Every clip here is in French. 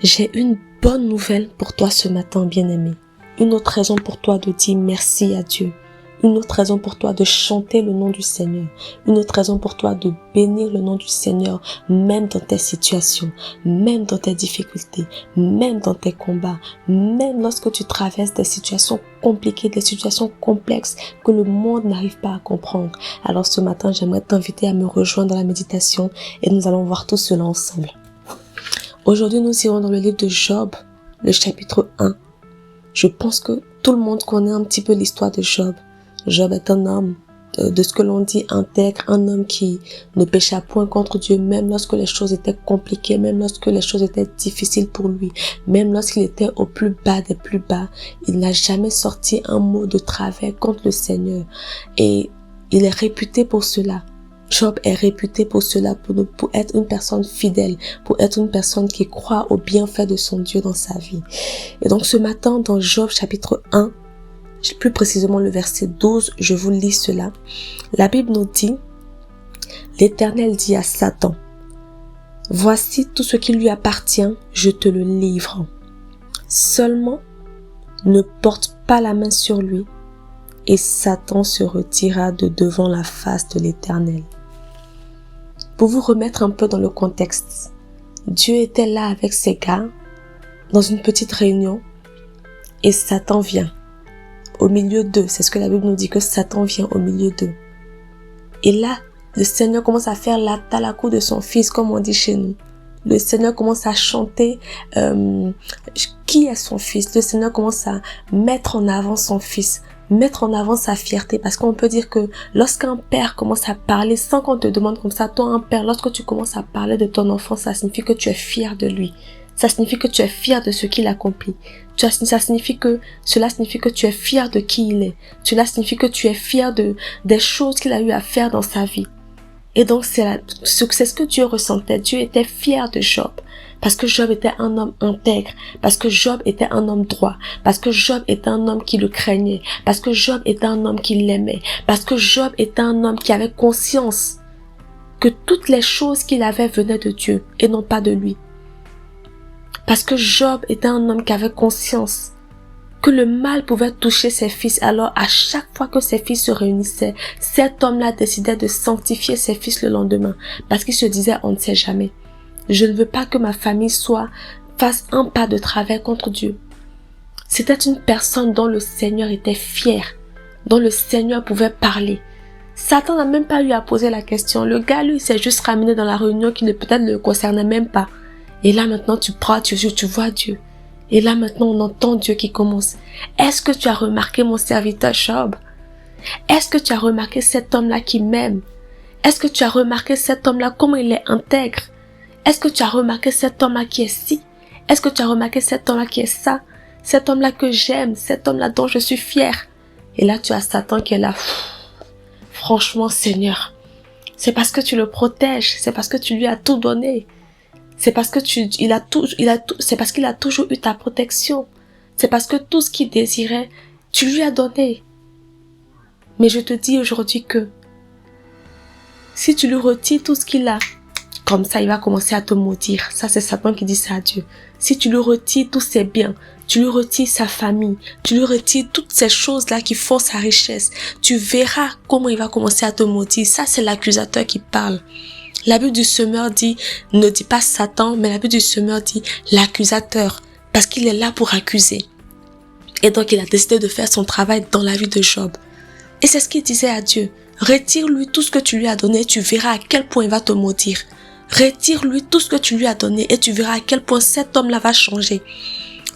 J'ai une bonne nouvelle pour toi ce matin, bien-aimé. Une autre raison pour toi de dire merci à Dieu. Une autre raison pour toi de chanter le nom du Seigneur. Une autre raison pour toi de bénir le nom du Seigneur, même dans tes situations, même dans tes difficultés, même dans tes combats, même lorsque tu traverses des situations compliquées, des situations complexes que le monde n'arrive pas à comprendre. Alors ce matin, j'aimerais t'inviter à me rejoindre dans la méditation et nous allons voir tout cela ensemble. Aujourd'hui, nous irons dans le livre de Job, le chapitre 1. Je pense que tout le monde connaît un petit peu l'histoire de Job. Job est un homme, de ce que l'on dit, intègre, un homme qui ne pécha point contre Dieu, même lorsque les choses étaient compliquées, même lorsque les choses étaient difficiles pour lui, même lorsqu'il était au plus bas des plus bas. Il n'a jamais sorti un mot de travers contre le Seigneur. Et il est réputé pour cela. Job est réputé pour cela, pour être une personne fidèle, pour être une personne qui croit au bienfait de son Dieu dans sa vie. Et donc ce matin, dans Job chapitre 1, plus précisément le verset 12, je vous lis cela. La Bible nous dit, l'Éternel dit à Satan, « Voici tout ce qui lui appartient, je te le livre. Seulement, ne porte pas la main sur lui. » Et Satan se retira de devant la face de l'Éternel. Pour vous remettre un peu dans le contexte, Dieu était là avec ses gars, dans une petite réunion, et Satan vient au milieu d'eux. C'est ce que la Bible nous dit, que Satan vient au milieu d'eux. Et là, le Seigneur commence à faire la talakou de son fils, comme on dit chez nous. Le Seigneur commence à chanter qui est son fils. Le Seigneur commence à mettre en avant son fils, mettre en avant sa fierté, parce qu'on peut dire que lorsqu'un père commence à parler sans qu'on te demande comme ça, toi un père, lorsque tu commences à parler de ton enfant, ça signifie que tu es fier de lui. Ça signifie que tu es fier de ce qu'il accomplit. Cela signifie que tu es fier de qui il est. Cela signifie que tu es fier des choses qu'il a eu à faire dans sa vie. Et donc c'est ce que Dieu ressentait. Dieu était fier de Job. Parce que Job était un homme intègre. Parce que Job était un homme droit. Parce que Job était un homme qui le craignait. Parce que Job était un homme qui l'aimait. Parce que Job était un homme qui avait conscience que toutes les choses qu'il avait venaient de Dieu et non pas de lui. Parce que Job était un homme qui avait conscience que le mal pouvait toucher ses fils. Alors à chaque fois que ses fils se réunissaient, cet homme-là décidait de sanctifier ses fils le lendemain. Parce qu'il se disait, on ne sait jamais. Je ne veux pas que ma famille fasse un pas de travers contre Dieu. C'était une personne dont le Seigneur était fier, dont le Seigneur pouvait parler. Satan n'a même pas eu à poser la question. Le gars, lui, s'est juste ramené dans la réunion qui peut-être ne le concernait même pas. Et là maintenant tu vois Dieu. Et là maintenant on entend Dieu qui commence. Est-ce que tu as remarqué mon serviteur Job? Est-ce que tu as remarqué cet homme-là qui m'aime? Est-ce que tu as remarqué cet homme-là, comment il est intègre? Est-ce que tu as remarqué cet homme-là qui est ci? Est-ce que tu as remarqué cet homme-là qui est ça? Cet homme-là que j'aime, cet homme-là dont je suis fière. Et là tu as Satan qui est là. Franchement Seigneur, c'est parce que tu le protèges, c'est parce que tu lui as tout donné. C'est parce que c'est parce qu'il a toujours eu ta protection. C'est parce que tout ce qu'il désirait, tu lui as donné. Mais je te dis aujourd'hui que si tu lui retires tout ce qu'il a, comme ça il va commencer à te maudire. Ça c'est Satan qui dit ça à Dieu. Si tu lui retires tous ses biens, tu lui retires sa famille, tu lui retires toutes ces choses-là qui font sa richesse, tu verras comment il va commencer à te maudire. Ça c'est l'accusateur qui parle. La Bible du semeur ne dit pas Satan, mais la Bible du semeur dit l'accusateur, parce qu'il est là pour accuser. Et donc il a décidé de faire son travail dans la vie de Job. Et c'est ce qu'il disait à Dieu. Retire-lui tout ce que tu lui as donné, tu verras à quel point il va te maudire. Retire-lui tout ce que tu lui as donné et tu verras à quel point cet homme-là va changer.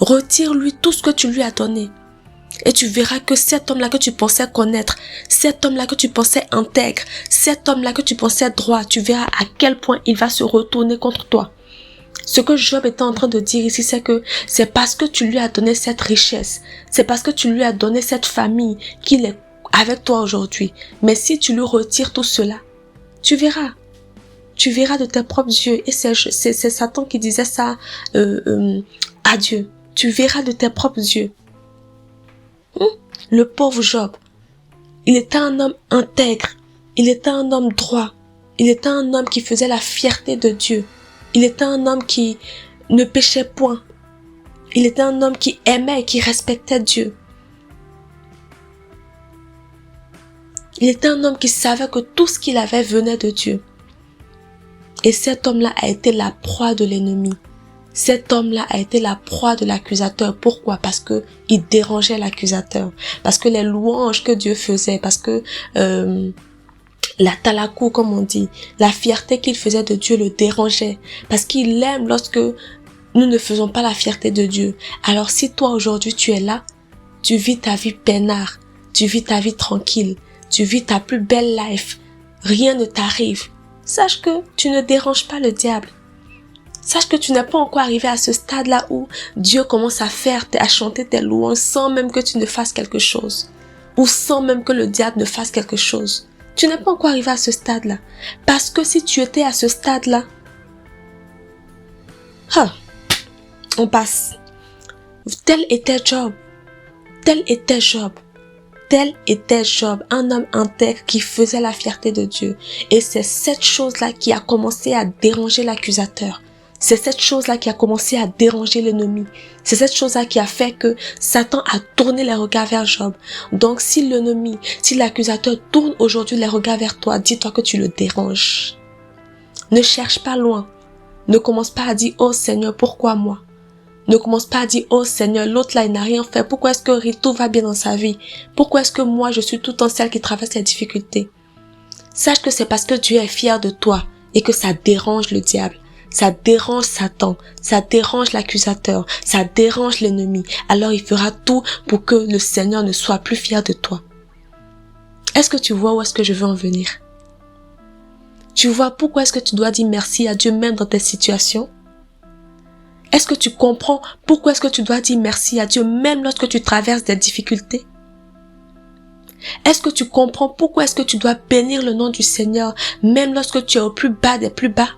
Retire-lui tout ce que tu lui as donné. Et tu verras que cet homme-là que tu pensais connaître, cet homme-là que tu pensais intègre, cet homme-là que tu pensais droit, tu verras à quel point il va se retourner contre toi. Ce que Job était en train de dire ici, c'est que c'est parce que tu lui as donné cette richesse, c'est parce que tu lui as donné cette famille qu'il est avec toi aujourd'hui. Mais si tu lui retires tout cela, tu verras de tes propres yeux. Et c'est Satan qui disait ça à Dieu. Tu verras de tes propres yeux. Le pauvre Job, il était un homme intègre, il était un homme droit, il était un homme qui faisait la fierté de Dieu, il était un homme qui ne péchait point. Il était un homme qui aimait et qui respectait Dieu. Il était un homme qui savait que tout ce qu'il avait venait de Dieu. Et cet homme-là a été la proie de l'ennemi. Cet homme-là a été la proie de l'accusateur. Pourquoi? Parce que il dérangeait l'accusateur. Parce que les louanges que Dieu faisait, parce que la talakou, comme on dit, la fierté qu'il faisait de Dieu le dérangeait. Parce qu'il aime lorsque nous ne faisons pas la fierté de Dieu. Alors si toi aujourd'hui tu es là, tu vis ta vie peinard, tu vis ta vie tranquille, tu vis ta plus belle life, rien ne t'arrive, sache que tu ne déranges pas le diable. Sache que tu n'es pas encore arrivé à ce stade-là où Dieu commence à chanter tes louanges sans même que tu ne fasses quelque chose. Ou sans même que le diable ne fasse quelque chose. Tu n'es pas encore arrivé à ce stade-là. Parce que si tu étais à ce stade-là, on passe. Tel était Job. Tel était Job. Tel était Job, un homme intègre qui faisait la fierté de Dieu. Et c'est cette chose-là qui a commencé à déranger l'accusateur. C'est cette chose-là qui a commencé à déranger l'ennemi. C'est cette chose-là qui a fait que Satan a tourné les regards vers Job. Donc si l'ennemi, si l'accusateur tourne aujourd'hui les regards vers toi, dis-toi que tu le déranges. Ne cherche pas loin. Ne commence pas à dire « Oh Seigneur, pourquoi moi ?» Ne commence pas à dire « Oh Seigneur, l'autre là il n'a rien fait. Pourquoi est-ce que tout va bien dans sa vie? Pourquoi est-ce que moi je suis tout en celle qui traverse les difficultés ?» Sache que c'est parce que Dieu est fier de toi et que ça dérange le diable. Ça dérange Satan, ça dérange l'accusateur, ça dérange l'ennemi. Alors il fera tout pour que le Seigneur ne soit plus fier de toi. Est-ce que tu vois où est-ce que je veux en venir? Tu vois pourquoi est-ce que tu dois dire merci à Dieu même dans tes situations? Est-ce que tu comprends pourquoi est-ce que tu dois dire merci à Dieu même lorsque tu traverses des difficultés? Est-ce que tu comprends pourquoi est-ce que tu dois bénir le nom du Seigneur même lorsque tu es au plus bas des plus bas?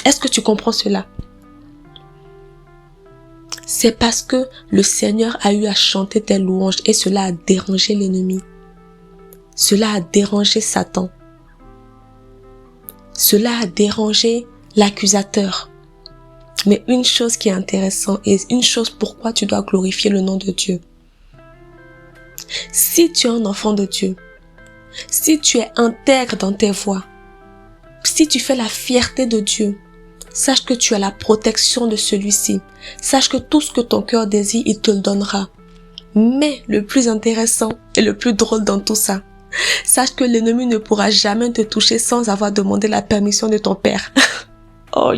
Est-ce que tu comprends cela? C'est parce que le Seigneur a eu à chanter tes louanges et cela a dérangé l'ennemi. Cela a dérangé Satan. Cela a dérangé l'accusateur. Mais une chose qui est intéressante et une chose pourquoi tu dois glorifier le nom de Dieu. Si tu es un enfant de Dieu, si tu es intègre dans tes voies, si tu fais la fierté de Dieu, sache que tu as la protection de celui-ci. Sache que tout ce que ton cœur désire, il te le donnera. Mais le plus intéressant et le plus drôle dans tout ça, sache que l'ennemi ne pourra jamais te toucher sans avoir demandé la permission de ton père. Oh.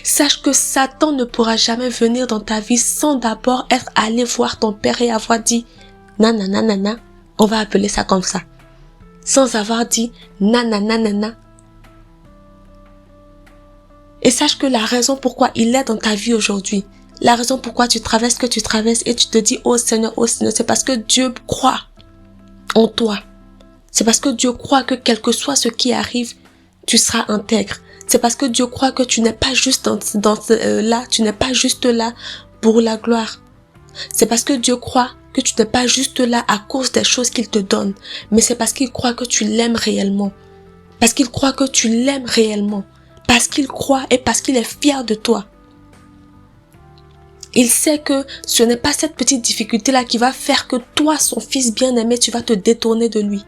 Sache que Satan ne pourra jamais venir dans ta vie sans d'abord être allé voir ton père et avoir dit nanana, on va appeler ça comme ça. Sans avoir dit nanana. Et sache que la raison pourquoi il est dans ta vie aujourd'hui, la raison pourquoi tu traverses ce que tu traverses et tu te dis oh Seigneur, c'est parce que Dieu croit en toi. C'est parce que Dieu croit que quel que soit ce qui arrive, tu seras intègre. C'est parce que Dieu croit que tu n'es pas juste là, tu n'es pas juste là pour la gloire. C'est parce que Dieu croit que tu n'es pas juste là à cause des choses qu'il te donne, mais c'est parce qu'il croit que tu l'aimes réellement. Parce qu'il croit que tu l'aimes réellement. Parce qu'il croit et parce qu'il est fier de toi. Il sait que ce n'est pas cette petite difficulté-là qui va faire que toi, son fils bien-aimé, tu vas te détourner de lui.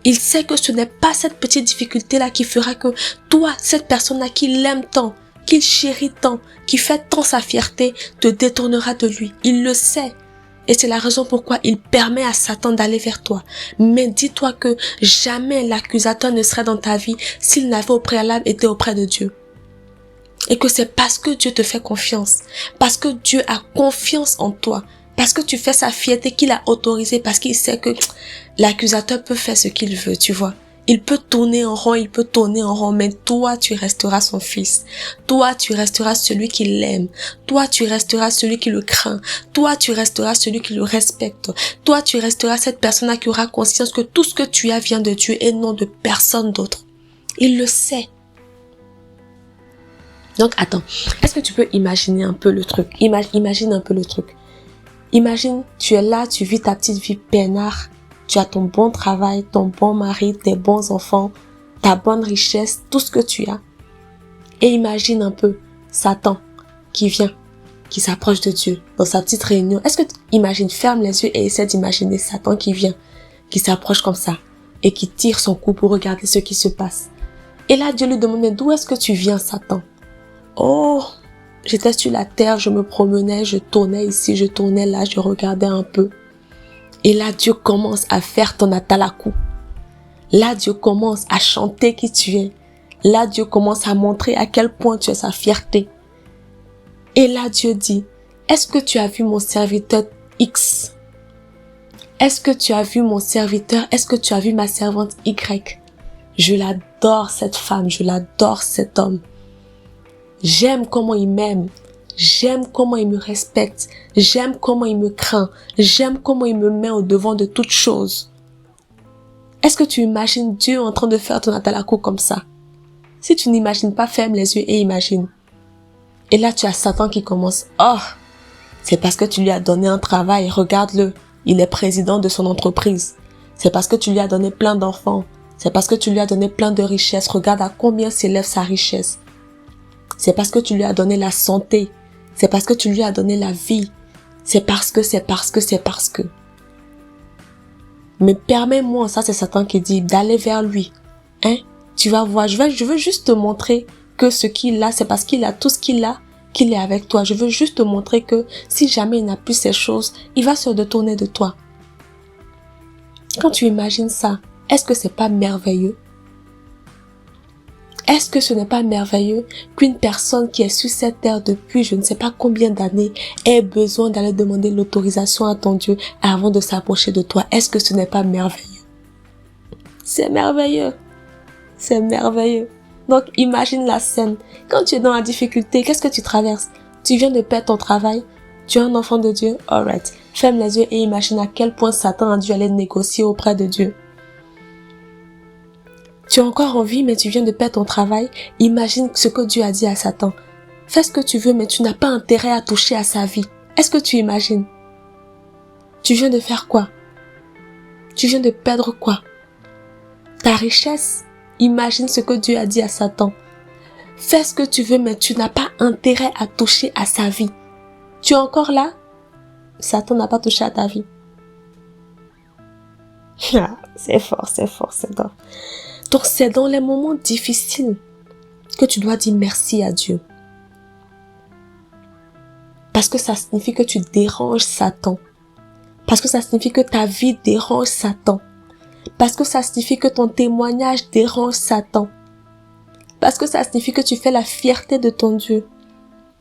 Il sait que ce n'est pas cette petite difficulté-là qui fera que toi, cette personne-là qui l'aime tant, qu'il chérit tant, qui fait tant sa fierté, te détournera de lui. Il le sait. Et c'est la raison pourquoi il permet à Satan d'aller vers toi. Mais dis-toi que jamais l'accusateur ne serait dans ta vie s'il n'avait au préalable été auprès de Dieu. Et que c'est parce que Dieu te fait confiance, parce que Dieu a confiance en toi, parce que tu fais sa fierté qu'il a autorisée, parce qu'il sait que l'accusateur peut faire ce qu'il veut, tu vois. Il peut tourner en rond, mais toi, tu resteras son fils. Toi, tu resteras celui qui l'aime. Toi, tu resteras celui qui le craint. Toi, tu resteras celui qui le respecte. Toi, tu resteras cette personne qui aura conscience que tout ce que tu as vient de Dieu et non de personne d'autre. Il le sait. Donc, attends. Est-ce que tu peux imaginer un peu le truc? Imagine un peu le truc. Imagine, tu es là, tu vis ta petite vie peinard. Tu as ton bon travail, ton bon mari, tes bons enfants, ta bonne richesse, tout ce que tu as. Et imagine un peu Satan qui vient, qui s'approche de Dieu dans sa petite réunion. Est-ce que imagine, ferme les yeux et essaie d'imaginer Satan qui vient, qui s'approche comme ça et qui tire son coup pour regarder ce qui se passe. Et là, Dieu lui demande, mais d'où est-ce que tu viens, Satan? Oh, j'étais sur la terre, je me promenais, je tournais ici, je tournais là, je regardais un peu. Et là, Dieu commence à faire ton atalakou. Là, Dieu commence à chanter qui tu es. Là, Dieu commence à montrer à quel point tu es sa fierté. Et là, Dieu dit, est-ce que tu as vu mon serviteur X? Est-ce que tu as vu mon serviteur? Est-ce que tu as vu ma servante Y? Je l'adore cette femme, je l'adore cet homme. J'aime comment il m'aime. J'aime comment il me respecte. J'aime comment il me craint. J'aime comment il me met au devant de toutes choses. Est-ce que tu imagines Dieu en train de faire ton atalakou comme ça? Si tu n'imagines pas, ferme les yeux et imagine. Et là, tu as Satan qui commence. Oh, c'est parce que tu lui as donné un travail. Regarde-le. Il est président de son entreprise. C'est parce que tu lui as donné plein d'enfants. C'est parce que tu lui as donné plein de richesses. Regarde à combien s'élève sa richesse. C'est parce que tu lui as donné la santé. C'est parce que tu lui as donné la vie. C'est parce que. Mais permets-moi, ça c'est Satan qui dit, d'aller vers lui. Hein? Tu vas voir, je veux juste te montrer que ce qu'il a, c'est parce qu'il a tout ce qu'il a, qu'il est avec toi. Je veux juste te montrer que si jamais il n'a plus ces choses, il va se détourner de toi. Quand tu imagines ça, est-ce que c'est pas merveilleux? Est-ce que ce n'est pas merveilleux qu'une personne qui est sur cette terre depuis je ne sais pas combien d'années ait besoin d'aller demander l'autorisation à ton Dieu avant de s'approcher de toi? Est-ce que ce n'est pas merveilleux? C'est merveilleux. C'est merveilleux. Donc imagine la scène. Quand tu es dans la difficulté, qu'est-ce que tu traverses? Tu viens de perdre ton travail. Tu es un enfant de Dieu. Alright. Ferme les yeux et imagine à quel point Satan a dû aller négocier auprès de Dieu. Tu as encore envie, mais tu viens de perdre ton travail. Imagine ce que Dieu a dit à Satan. Fais ce que tu veux, mais tu n'as pas intérêt à toucher à sa vie. Est-ce que tu imagines? Tu viens de faire quoi? Tu viens de perdre quoi? Ta richesse. Imagine ce que Dieu a dit à Satan. Fais ce que tu veux, mais tu n'as pas intérêt à toucher à sa vie. Tu es encore là? Satan n'a pas touché à ta vie. C'est fort, c'est fort, c'est fort. Donc c'est dans les moments difficiles que tu dois dire merci à Dieu. Parce que ça signifie que tu déranges Satan. Parce que ça signifie que ta vie dérange Satan. Parce que ça signifie que ton témoignage dérange Satan. Parce que ça signifie que tu fais la fierté de ton Dieu.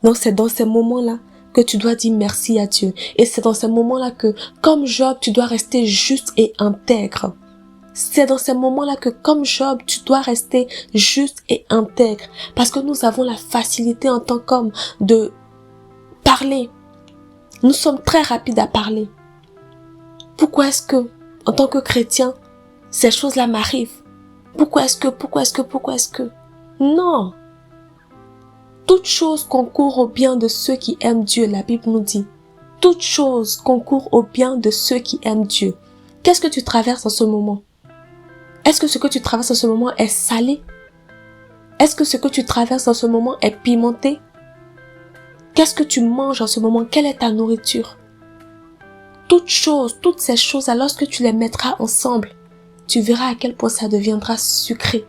Donc c'est dans ces moments-là que tu dois dire merci à Dieu. Et c'est dans ces moments-là que, comme Job, tu dois rester juste et intègre. C'est dans ces moments-là que, comme Job, tu dois rester juste et intègre. Parce que nous avons la facilité en tant qu'homme de parler. Nous sommes très rapides à parler. Pourquoi est-ce que, en tant que chrétien, ces choses-là m'arrivent? Pourquoi est-ce que? Non! Toute chose concourt au bien de ceux qui aiment Dieu, la Bible nous dit. Toute chose concourt au bien de ceux qui aiment Dieu. Qu'est-ce que tu traverses en ce moment? Est-ce que ce que tu traverses en ce moment est salé? Est-ce que ce que tu traverses en ce moment est pimenté? Qu'est-ce que tu manges en ce moment? Quelle est ta nourriture? Toutes ces choses, lorsque tu les mettras ensemble, tu verras à quel point ça deviendra sucré,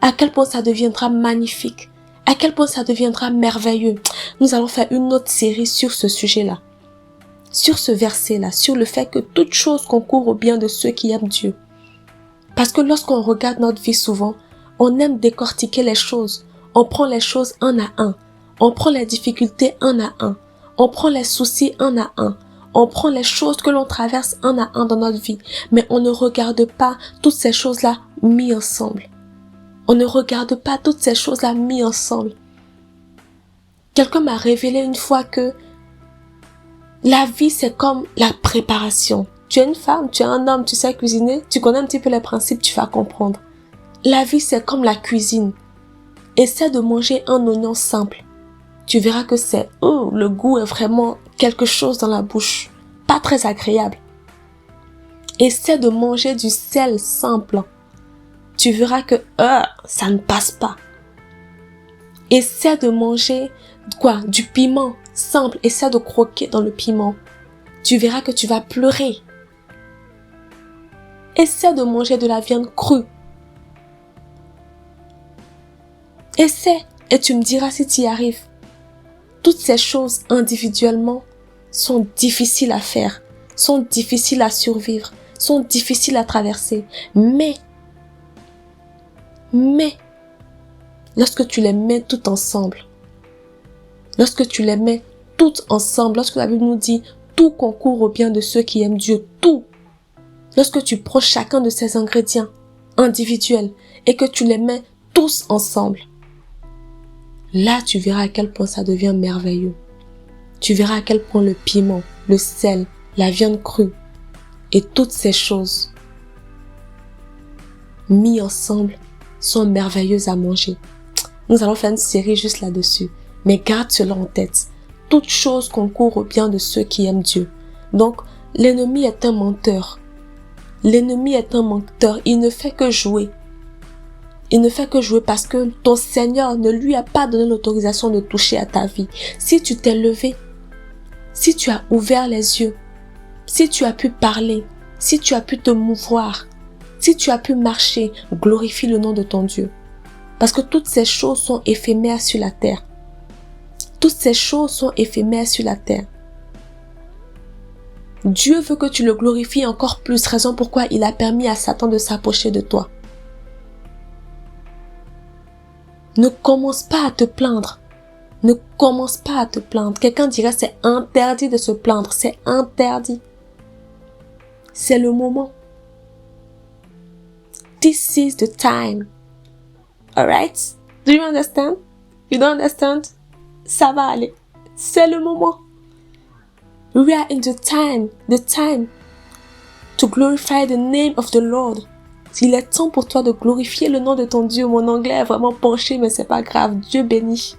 à quel point ça deviendra magnifique, à quel point ça deviendra merveilleux. Nous allons faire une autre série sur ce sujet-là, sur ce verset-là, sur le fait que toute chose concourt au bien de ceux qui aiment Dieu. Parce que lorsqu'on regarde notre vie souvent, on aime décortiquer les choses. On prend les choses un à un. On prend les difficultés un à un. On prend les soucis un à un. On prend les choses que l'on traverse un à un dans notre vie. Mais on ne regarde pas toutes ces choses-là mises ensemble. On ne regarde pas toutes ces choses-là mises ensemble. Quelqu'un m'a révélé une fois que la vie, c'est comme la préparation. Tu es une femme, tu es un homme, tu sais cuisiner, tu connais un petit peu les principes, tu vas comprendre. La vie, c'est comme la cuisine. Essaie de manger un oignon simple. Tu verras que le goût est vraiment quelque chose dans la bouche. Pas très agréable. Essaie de manger du sel simple. Tu verras que ça ne passe pas. Essaie de manger du piment simple, essaie de croquer dans le piment. Tu verras que tu vas pleurer. Essaie de manger de la viande crue. Essaie et tu me diras si tu y arrives. Toutes ces choses individuellement sont difficiles à faire, sont difficiles à survivre, sont difficiles à traverser. Mais, lorsque tu les mets toutes ensemble, lorsque la Bible nous dit tout concourt au bien de ceux qui aiment Dieu, tout. Lorsque tu prends chacun de ces ingrédients individuels et que tu les mets tous ensemble, là tu verras à quel point ça devient merveilleux. Tu verras à quel point le piment, le sel, la viande crue et toutes ces choses mis ensemble sont merveilleuses à manger. Nous allons faire une série juste là-dessus. Mais garde cela en tête. Toute chose concourt au bien de ceux qui aiment Dieu. Donc, l'ennemi est un menteur. L'ennemi est un menteur. Il ne fait que jouer. Il ne fait que jouer parce que ton Seigneur ne lui a pas donné l'autorisation de toucher à ta vie. Si tu t'es levé, si tu as ouvert les yeux, si tu as pu parler, si tu as pu te mouvoir, si tu as pu marcher, glorifie le nom de ton Dieu. Parce que toutes ces choses sont éphémères sur la terre. Toutes ces choses sont éphémères sur la terre. Dieu veut que tu le glorifies encore plus, raison pourquoi il a permis à Satan de s'approcher de toi. Ne commence pas à te plaindre. Ne commence pas à te plaindre. Quelqu'un dirait c'est interdit de se plaindre. C'est interdit. C'est le moment. This is the time. Alright? Do you understand? You don't understand? Ça va aller. C'est le moment. We are in the time to glorify the name of the Lord. Il est temps pour toi de glorifier le nom de ton Dieu. Mon anglais est vraiment penché, mais c'est pas grave. Dieu bénit.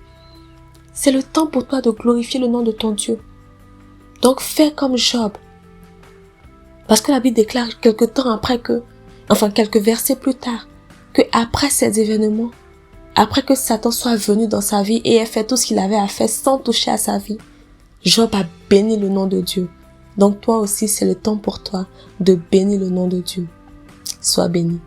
C'est le temps pour toi de glorifier le nom de ton Dieu. Donc fais comme Job. Parce que la Bible déclare quelques versets plus tard, que après ces événements, après que Satan soit venu dans sa vie et ait fait tout ce qu'il avait à faire sans toucher à sa vie, Job a béni le nom de Dieu. Donc toi aussi, c'est le temps pour toi de bénir le nom de Dieu. Sois béni.